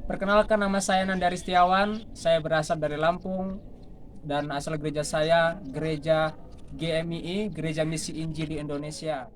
Perkenalkan nama saya Nandari Setiawan. Saya berasal dari Lampung dan asal gereja saya gereja GMII, Gereja Misi Injil di Indonesia.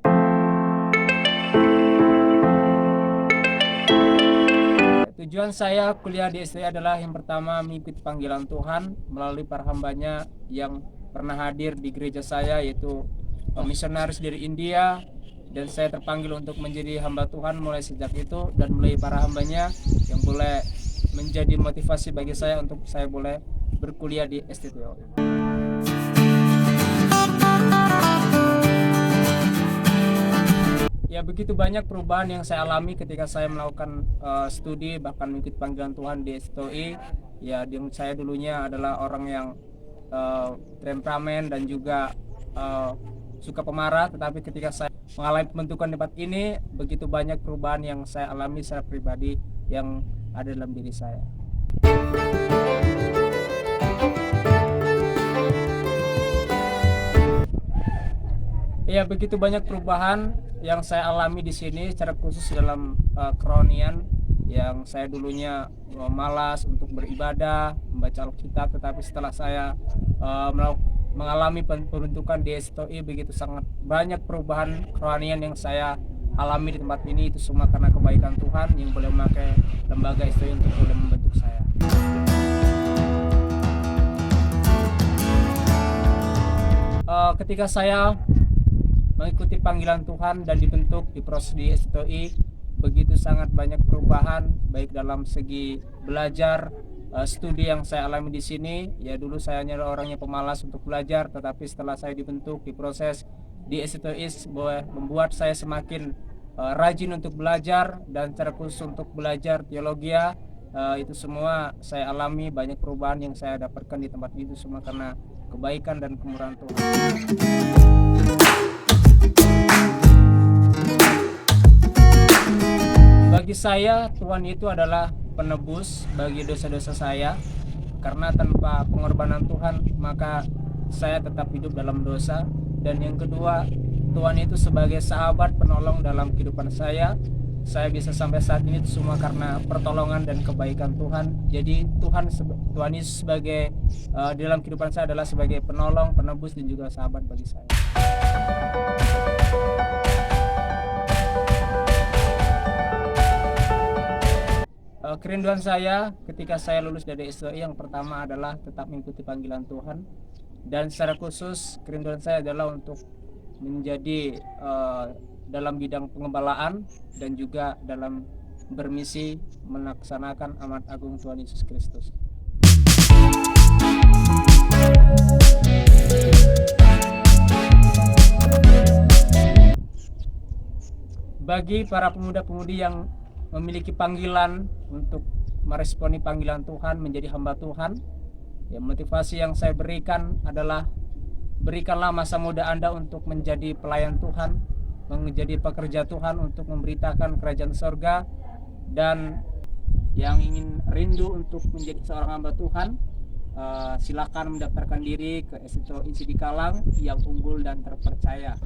Tujuan saya kuliah di STI adalah yang pertama mengikuti panggilan Tuhan melalui para hambanya yang pernah hadir di gereja saya, yaitu misionaris dari India, dan saya terpanggil untuk menjadi hamba Tuhan mulai sejak itu, dan melalui para hambanya yang boleh menjadi motivasi bagi saya untuk saya boleh berkuliah di STTO. Ya, begitu banyak perubahan yang saya alami ketika saya melakukan studi bahkan mengikuti panggilan Tuhan di STOI. Ya, yang saya dulunya adalah orang yang temperamen dan juga suka pemarah, tetapi ketika saya mengalami pembentukan di tempat ini, begitu banyak perubahan yang saya alami secara pribadi yang ada dalam diri saya. Ya, begitu banyak perubahan yang saya alami di sini, secara khusus dalam kerohanian, yang saya dulunya malas untuk beribadah, membaca Alkitab, tetapi setelah saya mengalami pembentukan di STOI, begitu sangat banyak perubahan kerohanian yang saya alami di tempat ini. Itu semua karena kebaikan Tuhan yang boleh memakai lembaga STOI untuk boleh membentuk saya. Ketika saya mengikuti panggilan Tuhan dan dibentuk di proses di STOI, begitu sangat banyak perubahan baik dalam segi belajar, studi yang saya alami di sini. Ya, dulu saya hanya orangnya pemalas untuk belajar, tetapi setelah saya dibentuk di proses di STOI membuat saya semakin rajin untuk belajar, dan secara khusus untuk belajar teologi. Itu semua saya alami, banyak perubahan yang saya dapatkan di tempat itu semua karena kebaikan dan kemurahan Tuhan. Bagi saya, Tuhan itu adalah penebus bagi dosa-dosa saya, karena tanpa pengorbanan Tuhan maka saya tetap hidup dalam dosa. Dan yang kedua, Tuhan itu sebagai sahabat penolong dalam kehidupan saya. Saya bisa sampai saat ini semua karena pertolongan dan kebaikan Tuhan. Jadi Tuhan Yesus sebagai dalam kehidupan saya adalah sebagai penolong, penebus, dan juga sahabat bagi saya. Kerinduan saya ketika saya lulus dari STOI yang pertama adalah tetap mengikuti panggilan Tuhan, dan secara khusus kerinduan saya adalah untuk menjadi dalam bidang pengembalaan dan juga dalam bermisi melaksanakan amanat agung Tuhan Yesus Kristus. Bagi para pemuda-pemudi yang memiliki panggilan untuk meresponi panggilan Tuhan menjadi hamba Tuhan, ya, motivasi yang saya berikan adalah berikanlah masa muda Anda untuk menjadi pelayan Tuhan, menjadi pekerja Tuhan untuk memberitakan kerajaan sorga. Dan yang ingin rindu untuk menjadi seorang hamba Tuhan, silakan mendaftarkan diri ke STOI Sidikalang yang unggul dan terpercaya.